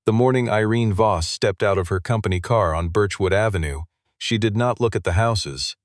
The morning Irene Voss stepped out of her company car on Birchwood Avenue, she did not look at the houses.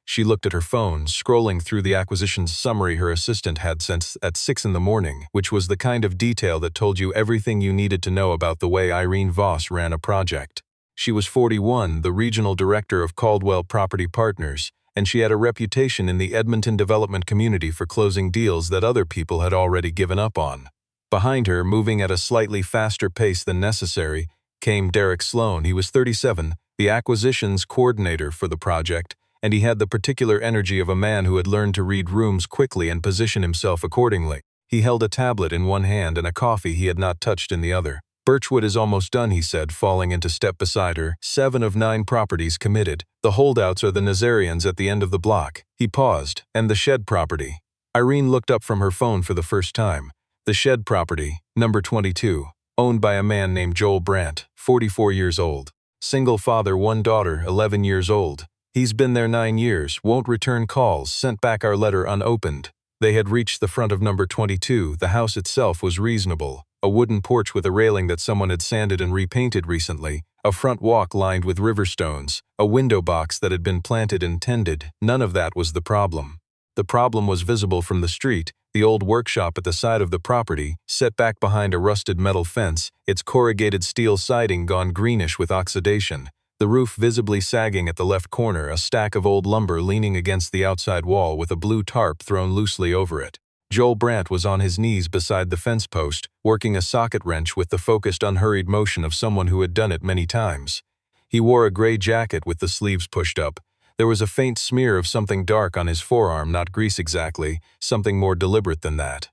She looked at her phone, scrolling through the acquisitions summary her assistant had sent at 6 in the morning, which was the kind of detail that told you everything you needed to know about the way Irene Voss ran a project. She was 41, the regional director of Caldwell Property Partners, and she had a reputation in the Edmonton development community for closing deals that other people had already given up on. Behind her, moving at a slightly faster pace than necessary, came Derek Sloan. He was 37, the acquisitions coordinator for the project, and he had the particular energy of a man who had learned to read rooms quickly and position himself accordingly. He held a tablet in one hand and a coffee he had not touched in the other. "Birchwood is almost done," he said, falling into step beside her. 7 of 9 properties committed. The holdouts are the Nazarians at the end of the block. He paused. "And the shed property." Irene looked up from her phone for the first time. The shed property, number 22, owned by a man named Joel Brandt, 44 years old. Single father, 1 daughter, 11 years old. "He's been there 9 years, won't return calls, sent back our letter unopened." They had reached the front of number 22. The house itself was reasonable. A wooden porch with a railing that someone had sanded and repainted recently, a front walk lined with river stones, a window box that had been planted and tended. None of that was the problem. The problem was visible from the street, the old workshop at the side of the property, set back behind a rusted metal fence, its corrugated steel siding gone greenish with oxidation. The roof visibly sagging at the left corner, a stack of old lumber leaning against the outside wall with a blue tarp thrown loosely over it. Joel Brandt was on his knees beside the fence post, working a socket wrench with the focused, unhurried motion of someone who had done it many times. He wore a gray jacket with the sleeves pushed up. There was a faint smear of something dark on his forearm, not grease exactly, something more deliberate than that.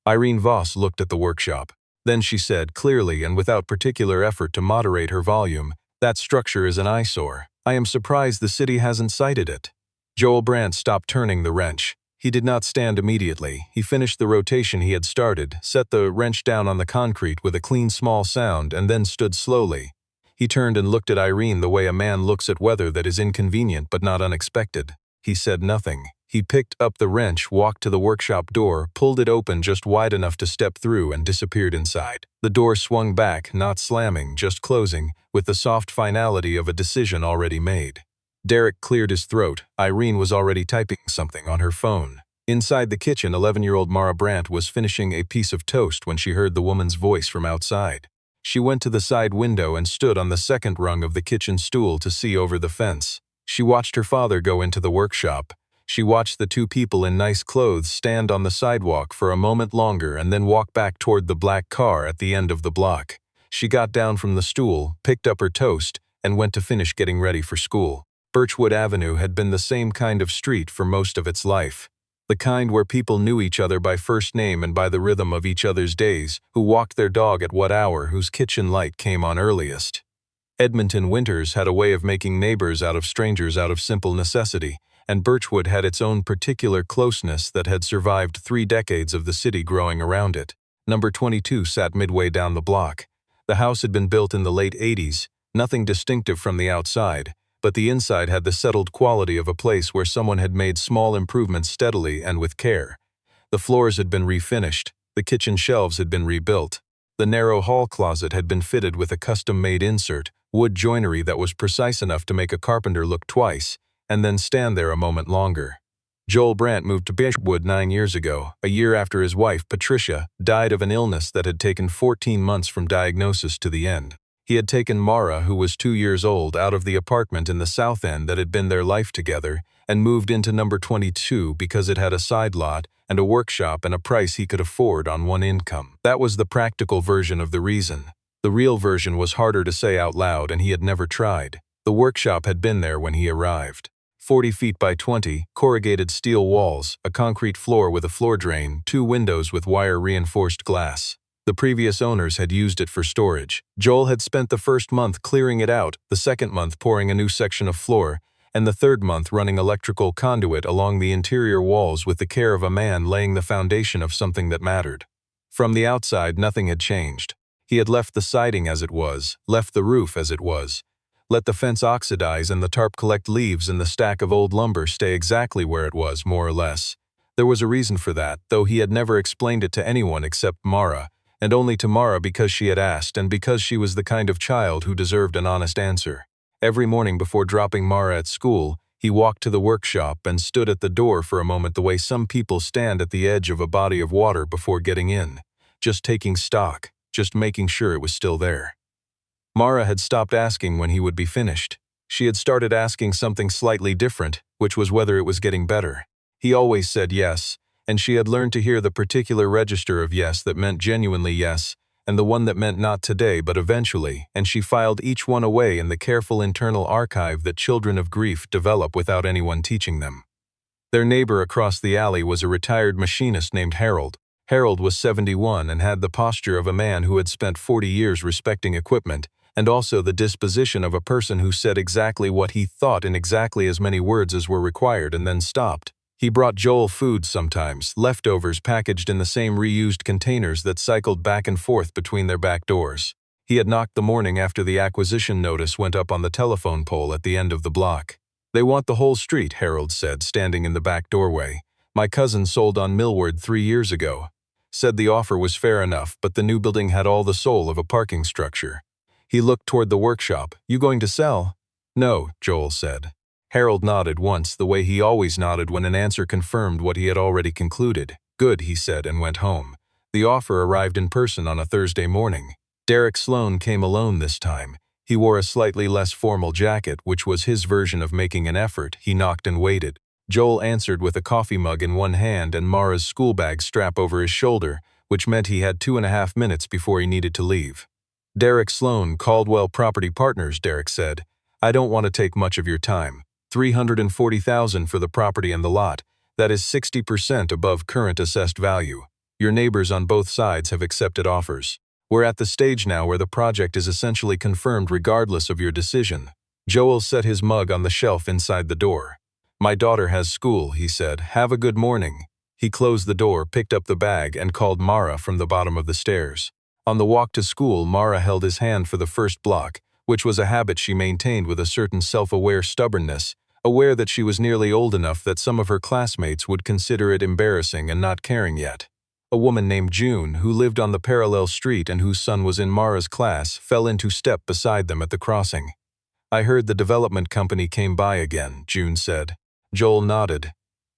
Irene Voss looked at the workshop. Then she said, clearly and without particular effort to moderate her volume, "That structure is an eyesore. I am surprised the city hasn't cited it." Joel Brandt stopped turning the wrench. He did not stand immediately. He finished the rotation he had started, set the wrench down on the concrete with a clean small sound, and then stood slowly. He turned and looked at Irene the way a man looks at weather that is inconvenient but not unexpected. He said nothing. He picked up the wrench, walked to the workshop door, pulled it open just wide enough to step through, and disappeared inside. The door swung back, not slamming, just closing, with the soft finality of a decision already made. Derek cleared his throat. Irene was already typing something on her phone. Inside the kitchen, 11-year-old Mara Brandt was finishing a piece of toast when she heard the woman's voice from outside. She went to the side window and stood on the second rung of the kitchen stool to see over the fence. She watched her father go into the workshop. She watched the 2 people in nice clothes stand on the sidewalk for a moment longer and then walk back toward the black car at the end of the block. She got down from the stool, picked up her toast, and went to finish getting ready for school. Birchwood Avenue had been the same kind of street for most of its life. The kind where people knew each other by first name and by the rhythm of each other's days, who walked their dog at what hour, whose kitchen light came on earliest. Edmonton winters had a way of making neighbors out of strangers out of simple necessity, and Birchwood had its own particular closeness that had survived 3 decades of the city growing around it. Number 22 sat midway down the block. The house had been built in the late 80s, nothing distinctive from the outside, but the inside had the settled quality of a place where someone had made small improvements steadily and with care. The floors had been refinished, the kitchen shelves had been rebuilt. The narrow hall closet had been fitted with a custom-made insert, wood joinery that was precise enough to make a carpenter look twice, and then stand there a moment longer. Joel Brandt moved to Birchwood 9 years ago, a year after his wife, Patricia, died of an illness that had taken 14 months from diagnosis to the end. He had taken Mara, who was 2 years old, out of the apartment in the South End that had been their life together, and moved into number 22 because it had a side lot and a workshop and a price he could afford on one income. That was the practical version of the reason. The real version was harder to say out loud, and he had never tried. The workshop had been there when he arrived. 40 feet by 20, corrugated steel walls, a concrete floor with a floor drain, 2 windows with wire-reinforced glass. The previous owners had used it for storage. Joel had spent the first month clearing it out, the second month pouring a new section of floor, and the third month running electrical conduit along the interior walls with the care of a man laying the foundation of something that mattered. From the outside, nothing had changed. He had left the siding as it was, left the roof as it was, let the fence oxidize and the tarp collect leaves and the stack of old lumber stay exactly where it was, more or less. There was a reason for that, though he had never explained it to anyone except Mara, and only to Mara because she had asked and because she was the kind of child who deserved an honest answer. Every morning before dropping Mara at school, he walked to the workshop and stood at the door for a moment the way some people stand at the edge of a body of water before getting in, just taking stock, just making sure it was still there. Mara had stopped asking when he would be finished. She had started asking something slightly different, which was whether it was getting better. He always said yes, and she had learned to hear the particular register of yes that meant genuinely yes, and the one that meant not today but eventually, and she filed each one away in the careful internal archive that children of grief develop without anyone teaching them. Their neighbor across the alley was a retired machinist named Harold. Harold was 71 and had the posture of a man who had spent 40 years respecting equipment, and also the disposition of a person who said exactly what he thought in exactly as many words as were required and then stopped. He brought Joel food sometimes, leftovers packaged in the same reused containers that cycled back and forth between their back doors. He had knocked the morning after the acquisition notice went up on the telephone pole at the end of the block. "They want the whole street," Harold said, standing in the back doorway. "My cousin sold on Millward 3 years ago. Said the offer was fair enough, but the new building had all the soul of a parking structure." He looked toward the workshop. "You going to sell?" "No," Joel said. Harold nodded once, the way he always nodded when an answer confirmed what he had already concluded. "Good," he said, and went home. The offer arrived in person on a Thursday morning. Derek Sloan came alone this time. He wore a slightly less formal jacket, which was his version of making an effort. He knocked and waited. Joel answered with a coffee mug in one hand and Mara's school bag strap over his shoulder, which meant he had 2.5 minutes before he needed to leave. "Derek Sloan, Caldwell Property Partners," Derek said. "I don't want to take much of your time. $340,000 for the property and the lot. That is 60% above current assessed value. Your neighbors on both sides have accepted offers. We're at the stage now where the project is essentially confirmed regardless of your decision." Joel set his mug on the shelf inside the door. "My daughter has school," he said. "Have a good morning." He closed the door, picked up the bag, and called Mara from the bottom of the stairs. On the walk to school, Mara held his hand for the first block, which was a habit she maintained with a certain self-aware stubbornness, aware that she was nearly old enough that some of her classmates would consider it embarrassing and not caring yet. A woman named June, who lived on the parallel street and whose son was in Mara's class, fell into step beside them at the crossing. "I heard the development company came by again," June said. Joel nodded.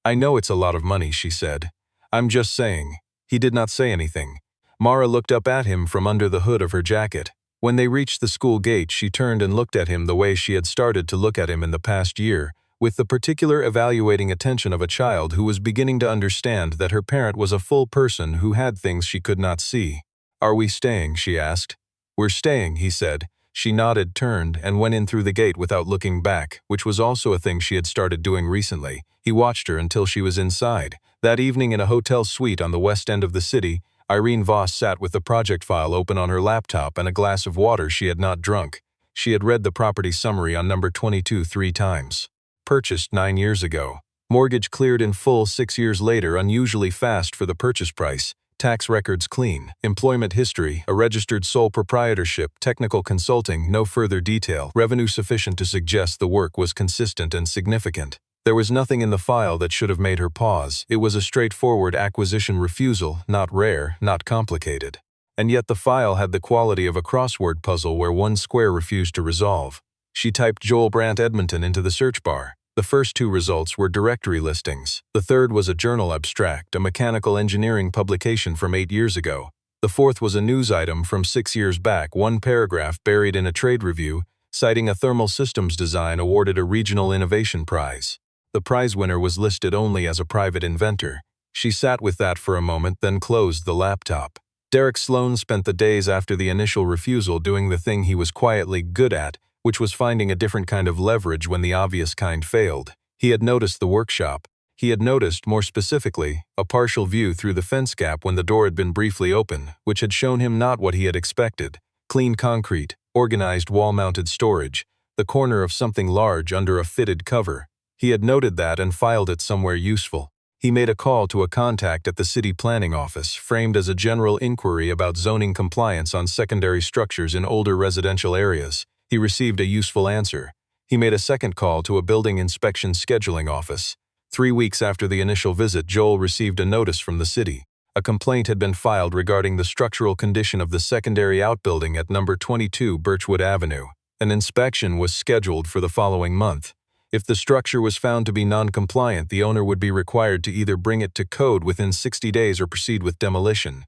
"I know it's a lot of money," she said. "I'm just saying." He did not say anything. Mara looked up at him from under the hood of her jacket. When they reached the school gate, she turned and looked at him the way she had started to look at him in the past year, with the particular evaluating attention of a child who was beginning to understand that her parent was a full person who had things she could not see. "Are we staying?" she asked. "We're staying," he said. She nodded, turned, and went in through the gate without looking back, which was also a thing she had started doing recently. He watched her until she was inside. That evening in a hotel suite on the west end of the city, Irene Voss sat with the project file open on her laptop and a glass of water she had not drunk. She had read the property summary on number 22 3 times. Purchased 9 years ago. Mortgage cleared in full 6 years later, unusually fast for the purchase price. Tax records clean. Employment history, a registered sole proprietorship, technical consulting, no further detail. Revenue sufficient to suggest the work was consistent and significant. There was nothing in the file that should have made her pause. It was a straightforward acquisition refusal, not rare, not complicated. And yet the file had the quality of a crossword puzzle where one square refused to resolve. She typed Joel Brandt Edmonton into the search bar. The first 2 results were directory listings. The third was a journal abstract, a mechanical engineering publication from 8 years ago. The fourth was a news item from 6 years back, one paragraph buried in a trade review, citing a thermal systems design awarded a regional innovation prize. The prize winner was listed only as a private inventor. She sat with that for a moment, then closed the laptop. Derek Sloan spent the days after the initial refusal doing the thing he was quietly good at, which was finding a different kind of leverage when the obvious kind failed. He had noticed the workshop. He had noticed, more specifically, a partial view through the fence gap when the door had been briefly open, which had shown him not what he had expected. Clean concrete, organized wall-mounted storage, the corner of something large under a fitted cover. He had noted that and filed it somewhere useful. He made a call to a contact at the city planning office, framed as a general inquiry about zoning compliance on secondary structures in older residential areas. He received a useful answer. He made a second call to a building inspection scheduling office. 3 weeks after the initial visit, Joel received a notice from the city. A complaint had been filed regarding the structural condition of the secondary outbuilding at number 22 Birchwood Avenue. An inspection was scheduled for the following month. If the structure was found to be non-compliant, the owner would be required to either bring it to code within 60 days or proceed with demolition.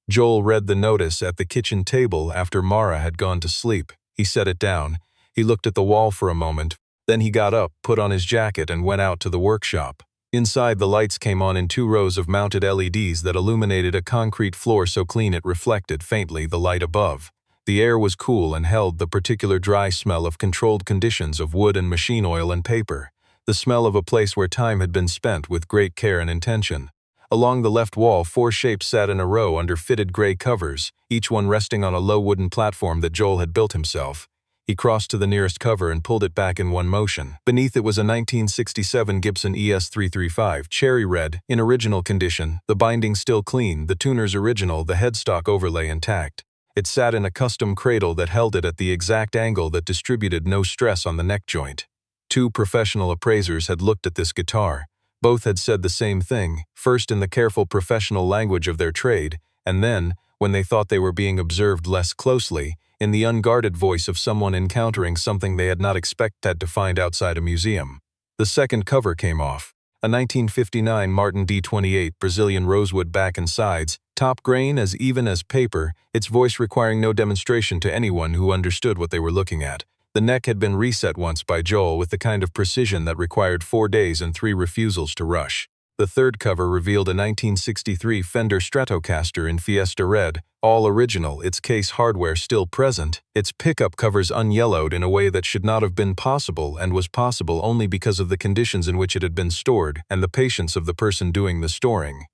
Joel read the notice at the kitchen table after Mara had gone to sleep. He set it down. He looked at the wall for a moment. Then he got up, put on his jacket, and went out to the workshop. Inside, the lights came on in 2 rows of mounted LEDs that illuminated a concrete floor so clean it reflected faintly the light above. The air was cool and held the particular dry smell of controlled conditions of wood and machine oil and paper, the smell of a place where time had been spent with great care and intention. Along the left wall, 4 shapes sat in a row under fitted gray covers, each one resting on a low wooden platform that Joel had built himself. He crossed to the nearest cover and pulled it back in one motion. Beneath it was a 1967 Gibson ES335, cherry red, in original condition, the binding still clean, the tuner's original, the headstock overlay intact. It sat in a custom cradle that held it at the exact angle that distributed no stress on the neck joint. 2 professional appraisers had looked at this guitar. Both had said the same thing, first in the careful professional language of their trade, and then, when they thought they were being observed less closely, in the unguarded voice of someone encountering something they had not expected to find outside a museum. The second cover came off. A 1959 Martin D28 Brazilian rosewood back and sides, top grain as even as paper, its voice requiring no demonstration to anyone who understood what they were looking at. The neck had been reset once by Joel with the kind of precision that required 4 days and 3 refusals to rush. The third cover revealed a 1963 Fender Stratocaster in Fiesta Red, all original, its case hardware still present, its pickup covers unyellowed in a way that should not have been possible and was possible only because of the conditions in which it had been stored and the patience of the person doing the storing.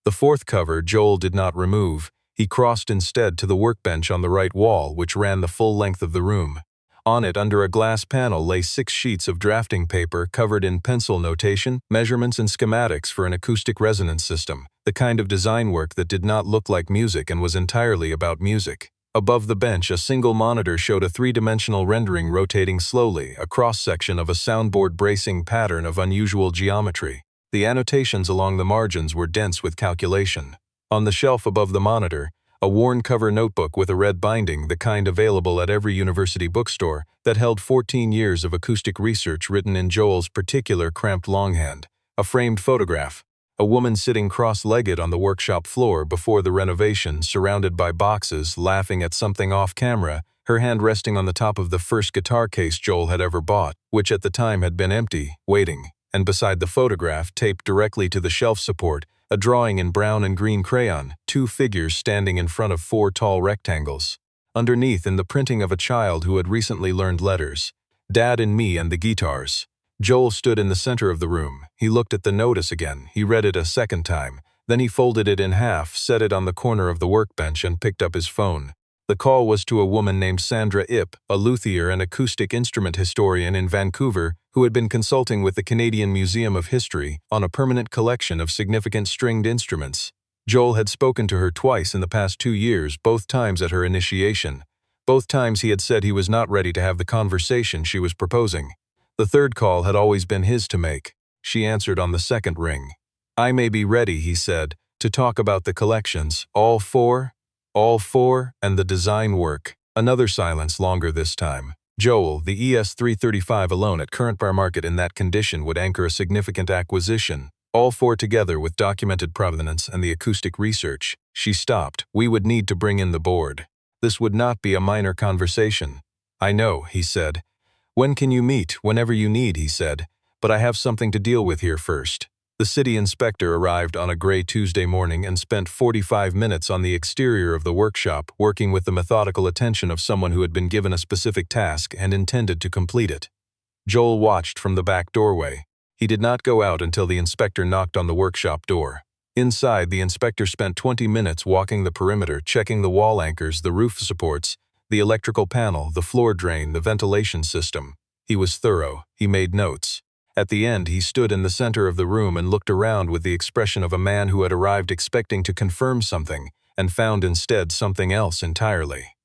The fourth cover Joel did not remove. He crossed instead to the workbench on the right wall, which ran the full length of the room. On it, under a glass panel, lay 6 sheets of drafting paper covered in pencil notation, measurements, and schematics for an acoustic resonance system, the kind of design work that did not look like music and was entirely about music. Above the bench, a single monitor showed a 3-dimensional rendering rotating slowly, a cross-section of a soundboard bracing pattern of unusual geometry. The annotations along the margins were dense with calculation. On the shelf above the monitor, a worn-cover notebook with a red binding, the kind available at every university bookstore, that held 14 years of acoustic research written in Joel's particular cramped longhand. A framed photograph. A woman sitting cross-legged on the workshop floor before the renovation, surrounded by boxes, laughing at something off-camera, her hand resting on the top of the first guitar case Joel had ever bought, which at the time had been empty, waiting. And beside the photograph, taped directly to the shelf support, a drawing in brown and green crayon, 2 figures standing in front of 4 tall rectangles. Underneath, in the printing of a child who had recently learned letters, "Dad and me and the guitars." Joel stood in the center of the room. He looked at the notice again. He read it a second time. Then he folded it in half, set it on the corner of the workbench, and picked up his phone. The call was to a woman named Sandra Ip, a luthier and acoustic instrument historian in Vancouver, who had been consulting with the Canadian Museum of History on a permanent collection of significant stringed instruments. Joel had spoken to her twice in the past 2 years, both times at her initiation. Both times he had said he was not ready to have the conversation she was proposing. The third call had always been his to make. She answered on the second ring. "I may be ready," he said, "to talk about the collections, all 4? All 4, and the design work." Another silence, longer this time. Joel, the ES335 alone at current bar market in that condition would anchor a significant acquisition. All 4 together with documented provenance and the acoustic research. She stopped. "We would need to bring in the board. This would not be a minor conversation." "I know," he said. "When can you meet?" "Whenever you need," he said. "But I have something to deal with here first." The city inspector arrived on a gray Tuesday morning and spent 45 minutes on the exterior of the workshop, working with the methodical attention of someone who had been given a specific task and intended to complete it. Joel watched from the back doorway. He did not go out until the inspector knocked on the workshop door. Inside, the inspector spent 20 minutes walking the perimeter, checking the wall anchors, the roof supports, the electrical panel, the floor drain, the ventilation system. He was thorough. He made notes. At the end, he stood in the center of the room and looked around with the expression of a man who had arrived expecting to confirm something and found instead something else entirely.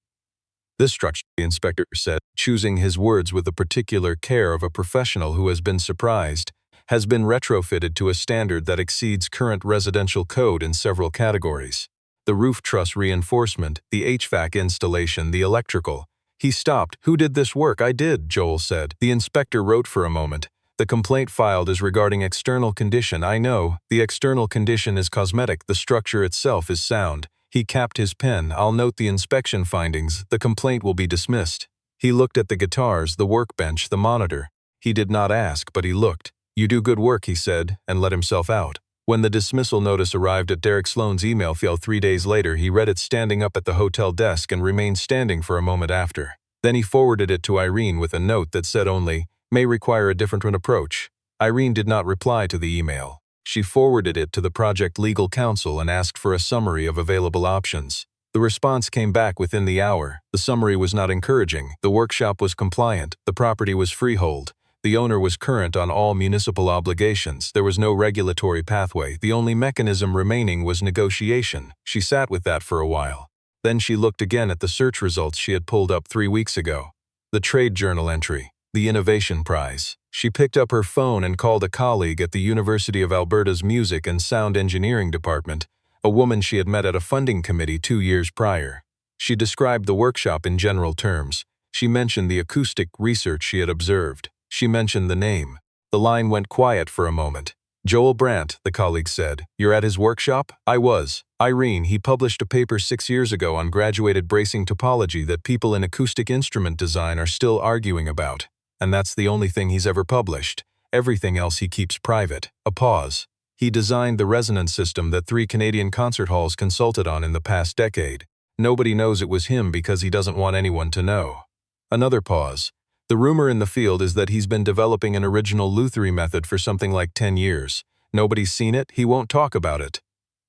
"This structure," the inspector said, choosing his words with the particular care of a professional who has been surprised. has been retrofitted to a standard that exceeds current residential code in several categories. The roof truss reinforcement, the HVAC installation, the electrical. He stopped. Who did this work? I did, Joel said. The inspector wrote for a moment. The complaint filed is regarding external condition. I know. The external condition is cosmetic. The structure itself is sound. He capped his pen. I'll note the inspection findings. The complaint will be dismissed. He looked at the guitars, the workbench, the monitor. He did not ask, but he looked. You do good work, he said, and let himself out. When the dismissal notice arrived at Derek Sloan's email file 3 days later, he read it standing up at the hotel desk and remained standing for a moment after. Then he forwarded it to Irene with a note that said only, may require a different approach. Irene did not reply to the email. She forwarded it to the project legal counsel and asked for a summary of available options. The response came back within the hour. The summary was not encouraging. The workshop was compliant. The property was freehold. The owner was current on all municipal obligations. There was no regulatory pathway. The only mechanism remaining was negotiation. She sat with that for a while. Then she looked again at the search results she had pulled up 3 weeks ago. The trade journal entry. The Innovation Prize. She picked up her phone and called a colleague at the University of Alberta's Music and Sound Engineering Department, a woman she had met at a funding committee 2 years prior. She described the workshop in general terms. She mentioned the acoustic research she had observed. She mentioned the name. The line went quiet for a moment. Joel Brandt, the colleague said. You're at his workshop? I was. Irene, he published a paper 6 years ago on graduated bracing topology that people in acoustic instrument design are still arguing about. And that's the only thing he's ever published. Everything else he keeps private. A pause. He designed the resonance system that 3 Canadian concert halls consulted on in the past decade. Nobody knows it was him because he doesn't want anyone to know. Another pause. The rumor in the field is that he's been developing an original Lutherie method for something like 10 years. Nobody's seen it, he won't talk about it.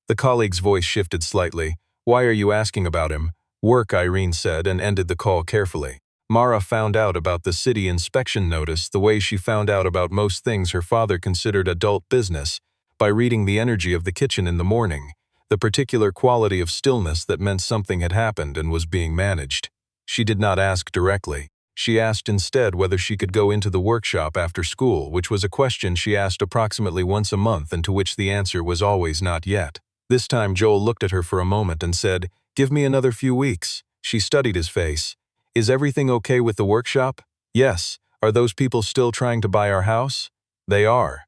The colleague's voice shifted slightly. Why are you asking about him? Work, Irene said, and ended the call carefully. Mara found out about the city inspection notice the way she found out about most things her father considered adult business, by reading the energy of the kitchen in the morning, the particular quality of stillness that meant something had happened and was being managed. She did not ask directly. She asked instead whether she could go into the workshop after school, which was a question she asked approximately once a month and to which the answer was always not yet. This time Joel looked at her for a moment and said, Give me another few weeks. She studied his face. Is everything okay with the workshop? Yes. Are those people still trying to buy our house? They are.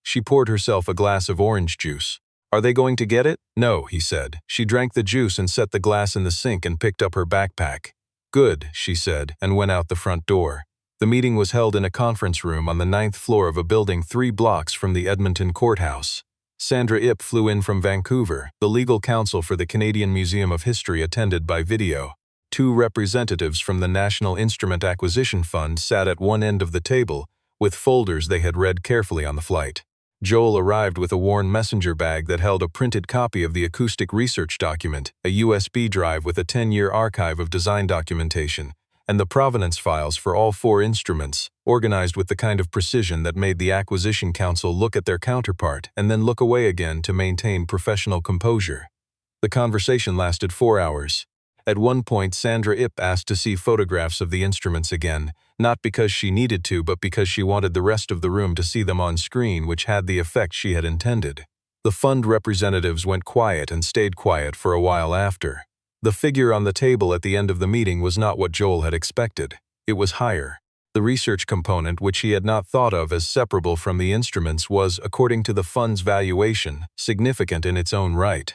She poured herself a glass of orange juice. Are they going to get it? No, he said. She drank the juice and set the glass in the sink and picked up her backpack. Good, she said, and went out the front door. The meeting was held in a conference room on the 9th floor of a building 3 blocks from the Edmonton courthouse. Sandra Ip flew in from Vancouver. The legal counsel for the Canadian Museum of History attended by video. 2 representatives from the National Instrument Acquisition Fund sat at one end of the table, with folders they had read carefully on the flight. Joel arrived with a worn messenger bag that held a printed copy of the acoustic research document, a USB drive with a 10-year archive of design documentation, and the provenance files for all 4 instruments, organized with the kind of precision that made the Acquisition Council look at their counterpart and then look away again to maintain professional composure. The conversation lasted 4 hours. At one point, Sandra Ip asked to see photographs of the instruments again, not because she needed to, but because she wanted the rest of the room to see them on screen, which had the effect she had intended. The fund representatives went quiet and stayed quiet for a while after. The figure on the table at the end of the meeting was not what Joel had expected. It was higher. The research component, which he had not thought of as separable from the instruments, was, according to the fund's valuation, significant in its own right.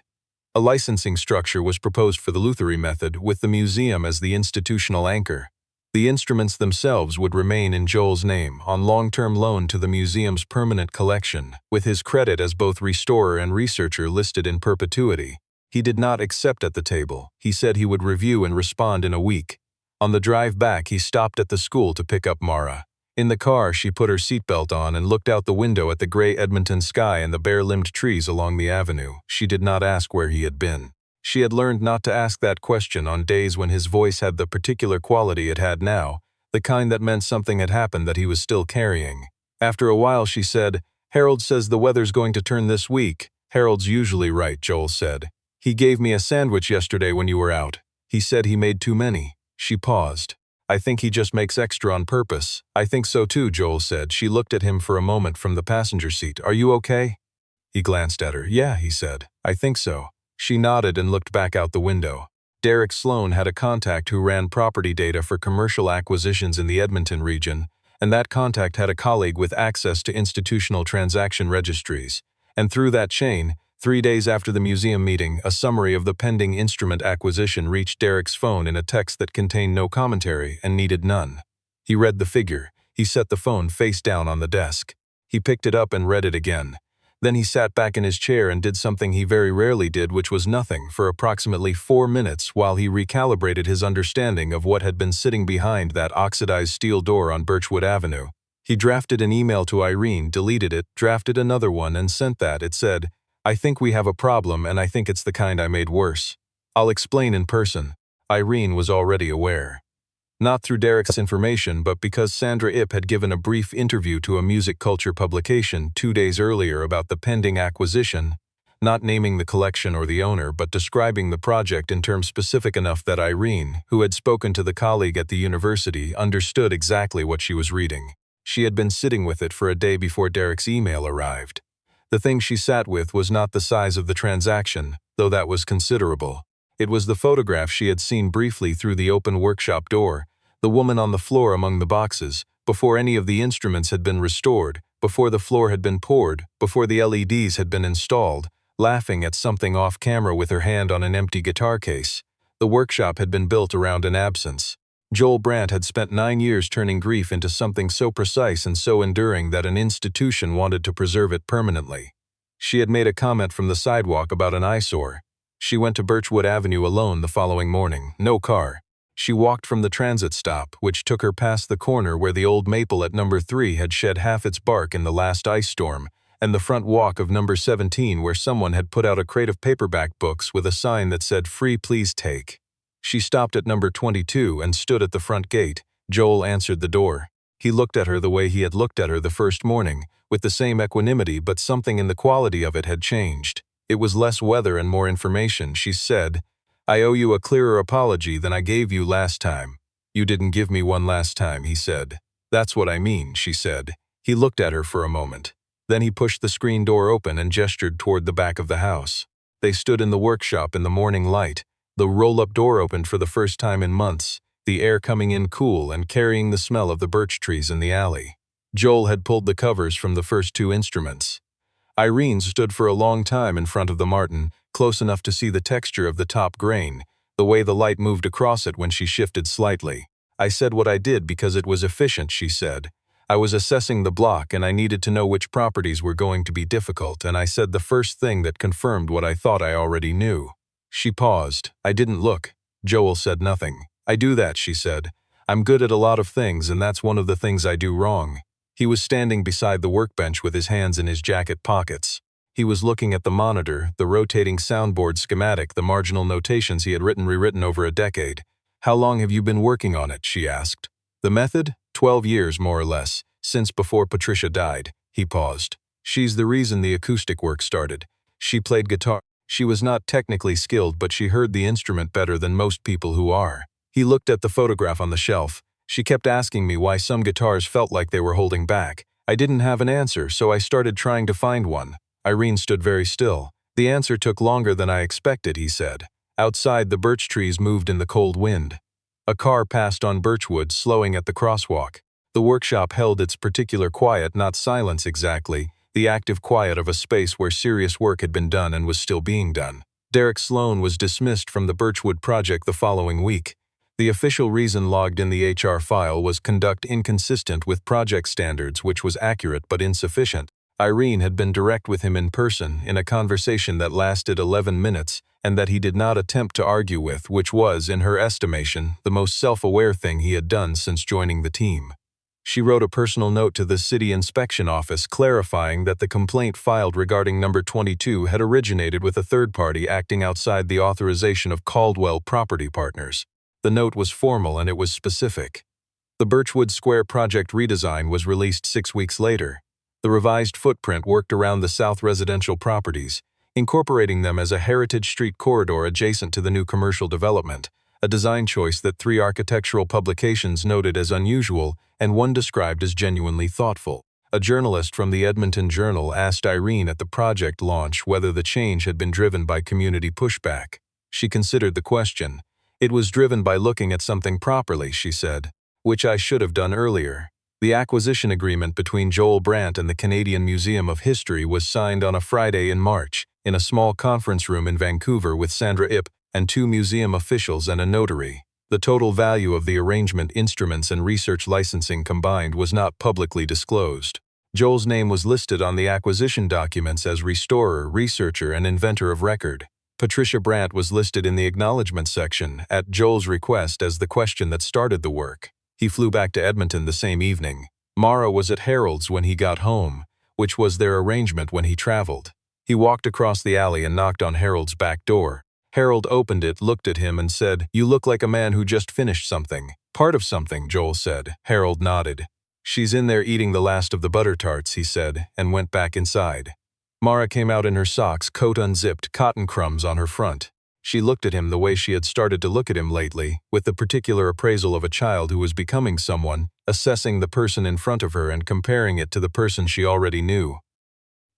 A licensing structure was proposed for the Lutherie method, with the museum as the institutional anchor. The instruments themselves would remain in Joel's name, on long-term loan to the museum's permanent collection, with his credit as both restorer and researcher listed in perpetuity. He did not accept at the table. He said he would review and respond in a week. On the drive back, he stopped at the school to pick up Mara. In the car, she put her seatbelt on and looked out the window at the gray Edmonton sky and the bare-limbed trees along the avenue. She did not ask where he had been. She had learned not to ask that question on days when his voice had the particular quality it had now, the kind that meant something had happened that he was still carrying. After a while, she said, Harold says the weather's going to turn this week. Harold's usually right, Joel said. He gave me a sandwich yesterday when you were out. He said he made too many. She paused. I think he just makes extra on purpose. I think so too, Joel said. She looked at him for a moment from the passenger seat. Are you okay? He glanced at her. Yeah, he said. I think so. She nodded and looked back out the window. Derek Sloan had a contact who ran property data for commercial acquisitions in the Edmonton region, and that contact had a colleague with access to institutional transaction registries. And through that chain, 3 days after the museum meeting, a summary of the pending instrument acquisition reached Derek's phone in a text that contained no commentary and needed none. He read the figure. He set the phone face down on the desk. He picked it up and read it again. Then he sat back in his chair and did something he very rarely did, which was nothing, for approximately 4 minutes while he recalibrated his understanding of what had been sitting behind that oxidized steel door on Birchwood Avenue. He drafted an email to Irene, deleted it, drafted another one, and sent that. It said, I think we have a problem, and I think it's the kind I made worse. I'll explain in person. Irene was already aware. Not through Derek's information, but because Sandra Ip had given a brief interview to a music culture publication 2 days earlier about the pending acquisition, not naming the collection or the owner, but describing the project in terms specific enough that Irene, who had spoken to the colleague at the university, understood exactly what she was reading. She had been sitting with it for a day before Derek's email arrived. The thing she sat with was not the size of the transaction, though that was considerable. It was the photograph she had seen briefly through the open workshop door, the woman on the floor among the boxes, before any of the instruments had been restored, before the floor had been poured, before the LEDs had been installed, laughing at something off camera with her hand on an empty guitar case. The workshop had been built around an absence. Joel Brandt had spent 9 years turning grief into something so precise and so enduring that an institution wanted to preserve it permanently. She had made a comment from the sidewalk about an eyesore. She went to Birchwood Avenue alone the following morning, no car. She walked from the transit stop, which took her past the corner where the old maple at number 3 had shed half its bark in the last ice storm, and the front walk of number 17 where someone had put out a crate of paperback books with a sign that said, "Free, please take." She stopped at number 22 and stood at the front gate. Joel answered the door. He looked at her the way he had looked at her the first morning, with the same equanimity, but something in the quality of it had changed. It was less weather and more information. She said, I owe you a clearer apology than I gave you last time. You didn't give me one last time, he said. That's what I mean, she said. He looked at her for a moment. Then he pushed the screen door open and gestured toward the back of the house. They stood in the workshop in the morning light. The roll-up door opened for the first time in months, the air coming in cool and carrying the smell of the birch trees in the alley. Joel had pulled the covers from the first 2 instruments. Irene stood for a long time in front of the Martin, close enough to see the texture of the top grain, the way the light moved across it when she shifted slightly. I said what I did because it was efficient, she said. I was assessing the block and I needed to know which properties were going to be difficult, and I said the first thing that confirmed what I thought I already knew. She paused. I didn't look. Joel said nothing. I do that, she said. I'm good at a lot of things, and that's one of the things I do wrong. He was standing beside the workbench with his hands in his jacket pockets. He was looking at the monitor, the rotating soundboard schematic, the marginal notations he had rewritten over a decade. How long have you been working on it, she asked. The method? 12 years, more or less, since before Patricia died. He paused. She's the reason the acoustic work started. She played guitar. She was not technically skilled, but she heard the instrument better than most people who are. He looked at the photograph on the shelf. She kept asking me why some guitars felt like they were holding back. I didn't have an answer, so I started trying to find one. Irene stood very still. The answer took longer than I expected, he said. Outside, the birch trees moved in the cold wind. A car passed on Birchwood, slowing at the crosswalk. The workshop held its particular quiet, not silence exactly, the active quiet of a space where serious work had been done and was still being done. Derek Sloan was dismissed from the Birchwood project the following week. The official reason logged in the HR file was conduct inconsistent with project standards, which was accurate but insufficient. Irene had been direct with him in person in a conversation that lasted 11 minutes and that he did not attempt to argue with, which was, in her estimation, the most self-aware thing he had done since joining the team. She wrote a personal note to the city inspection office clarifying that the complaint filed regarding number 22 had originated with a third party acting outside the authorization of Caldwell Property Partners. The note was formal and it was specific. The Birchwood Square project redesign was released 6 weeks later. The revised footprint worked around the south residential properties, incorporating them as a heritage street corridor adjacent to the new commercial development, a design choice that 3 architectural publications noted as unusual and 1 described as genuinely thoughtful. A journalist from the Edmonton Journal asked Irene at the project launch whether the change had been driven by community pushback. She considered the question. "It was driven by looking at something properly," she said, "which I should have done earlier." The acquisition agreement between Joel Brandt and the Canadian Museum of History was signed on a Friday in March, in a small conference room in Vancouver with Sandra Ip and 2 museum officials and a notary. The total value of the arrangement, instruments and research licensing combined was not publicly disclosed. Joel's name was listed on the acquisition documents as restorer, researcher, and inventor of record. Patricia Brandt was listed in the acknowledgement section, at Joel's request, as the question that started the work. He flew back to Edmonton the same evening. Mara was at Harold's when he got home, which was their arrangement when he traveled. He walked across the alley and knocked on Harold's back door. Harold opened it, looked at him, and said, "You look like a man who just finished something." "Part of something," Joel said. Harold nodded. "She's in there eating the last of the butter tarts," he said, and went back inside. Mara came out in her socks, coat unzipped, cotton crumbs on her front. She looked at him the way she had started to look at him lately, with the particular appraisal of a child who was becoming someone, assessing the person in front of her and comparing it to the person she already knew.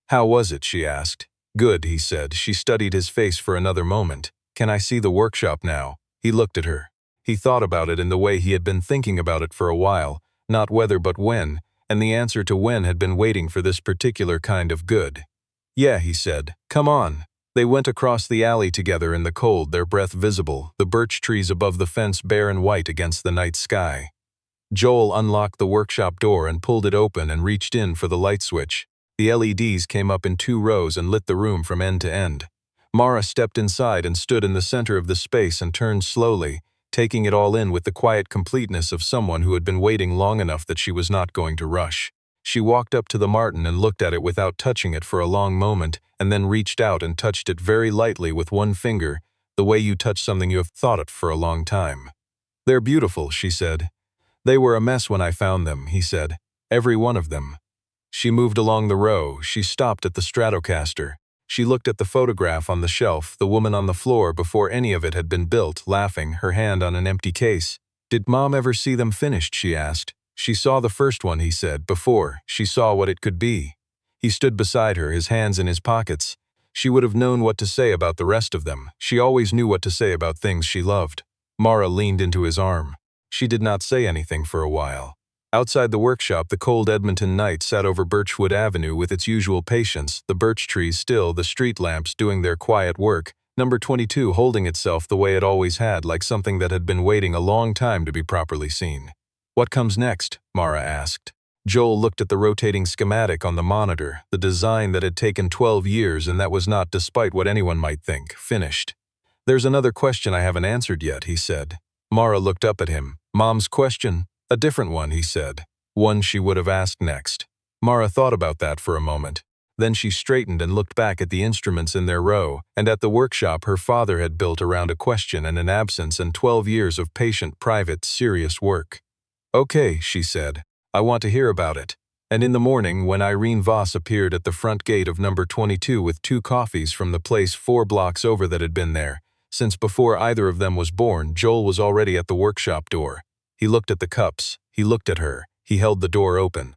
"How was it?" she asked. "Good," he said. She studied his face for another moment. "Can I see the workshop now?" He looked at her. He thought about it in the way he had been thinking about it for a while, not whether but when, and the answer to when had been waiting for this particular kind of good. "Yeah," he said. "Come on." They went across the alley together in the cold, their breath visible, the birch trees above the fence bare and white against the night sky. Joel unlocked the workshop door and pulled it open and reached in for the light switch. The LEDs came up in 2 rows and lit the room from end to end. Mara stepped inside and stood in the center of the space and turned slowly, taking it all in with the quiet completeness of someone who had been waiting long enough that she was not going to rush. She walked up to the Martin and looked at it without touching it for a long moment, and then reached out and touched it very lightly with 1 finger, the way you touch something you have thought of for a long time. "They're beautiful," she said. "They were a mess when I found them," he said. "Every one of them." She moved along the row. She stopped at the Stratocaster. She looked at the photograph on the shelf, the woman on the floor before any of it had been built, laughing, her hand on an empty case. "Did Mom ever see them finished?" she asked. "She saw the first one," he said, "before. She saw what it could be." He stood beside her, his hands in his pockets. She would have known what to say about the rest of them. She always knew what to say about things she loved. Mara leaned into his arm. She did not say anything for a while. Outside the workshop, the cold Edmonton night sat over Birchwood Avenue with its usual patience, the birch trees still, the street lamps doing their quiet work, number 22 holding itself the way it always had, like something that had been waiting a long time to be properly seen. "What comes next?" Mara asked. Joel looked at the rotating schematic on the monitor, the design that had taken 12 years and that was not, despite what anyone might think, finished. "There's another question I haven't answered yet," he said. Mara looked up at him. "Mom's question?" "A different one," he said. "One she would have asked next." Mara thought about that for a moment. Then she straightened and looked back at the instruments in their row, and at the workshop her father had built around a question and an absence and 12 years of patient, private, serious work. "Okay," she said. "I want to hear about it." And in the morning, when Irene Voss appeared at the front gate of number 22 with 2 coffees from the place 4 blocks over that had been there, since before either of them was born, Joel was already at the workshop door. He looked at the cups. He looked at her. He held the door open.